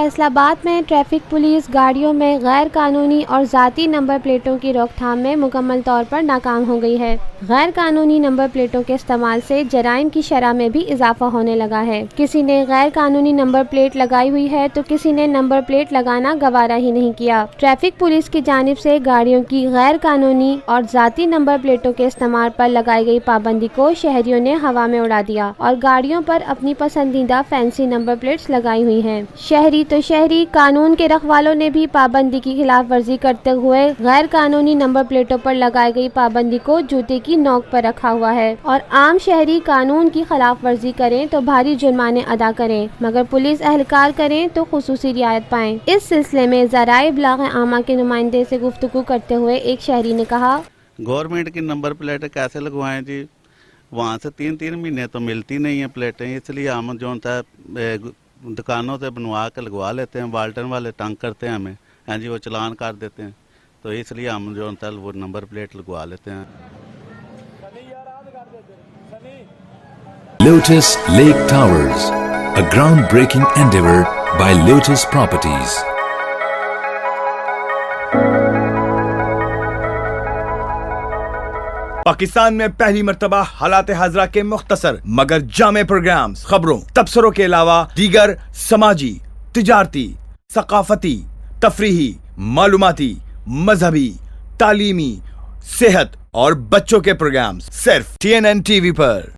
फैसला आबाद में ट्रैफिक पुलिस गाड़ियों में गैर कानूनी और ज़ाती नंबर प्लेटों की रोकथाम में मुकम्मल तौर पर नाकाम हो गई है। गैर कानूनी नंबर प्लेटों के इस्तेमाल से जराइम की शरह में भी इजाफा होने लगा है। किसी ने गैर कानूनी नंबर प्लेट लगाई हुई है तो किसी ने नंबर प्लेट लगाना गवारा ही नहीं किया। ट्रैफिक पुलिस की जानिब से गाड़ियों की गैर कानूनी और ज़ाती नंबर प्लेटों के इस्तेमाल पर लगाई गई पाबंदी को शहरियों ने हवा में उड़ा दिया और गाड़ियों पर अपनी पसंदीदा फैंसी नंबर प्लेट्स लगाई हुई हैं। शहरी तो शहरी, कानून के रखवालों ने भी पाबंदी की खिलाफ वर्जी करते हुए गैर कानूनी नंबर प्लेटों पर लगाई गई पाबंदी को जूते की नोक पर रखा हुआ है और आम शहरी कानून की खिलाफ वर्जी करें तो भारी जुर्माने अदा करें, मगर पुलिस एहलकार करें तो खुसूसी रियायत पाएं। इस सिलसिले में ज़राए इब्लाग आमा के नुमाइंदे से गुफ्तगू करते हुए एक शहरी ने कहा, गवर्नमेंट की नंबर प्लेट कैसे लगवाएं जी, वहाँ से 3-3 महीने तो मिलती नहीं है प्लेटें, इसलिए हम जो है दुकानों से बनवा के लगवा लेते हैं। वाल्टन वाले तंग करते हैं हमें, हाँ जी, वो चलान कर देते हैं, तो इसलिए हम जो है वो नंबर प्लेट लगवा लेते हैं। Lotus Lake Towers, a groundbreaking endeavor by Lotus Properties. Pakistan में पहली मर्तबा हालात हाजरा के मुख्तसर मगर जामे प्रोग्राम्स, खबरों, तबसरों के अलावा दीगर समाजी, तिजारती, सकाफती, तफरीही, मालूमाती, मजहबी, तालीमी, सेहत और बच्चों के प्रोग्राम्स सिर्फ TNN TV पर।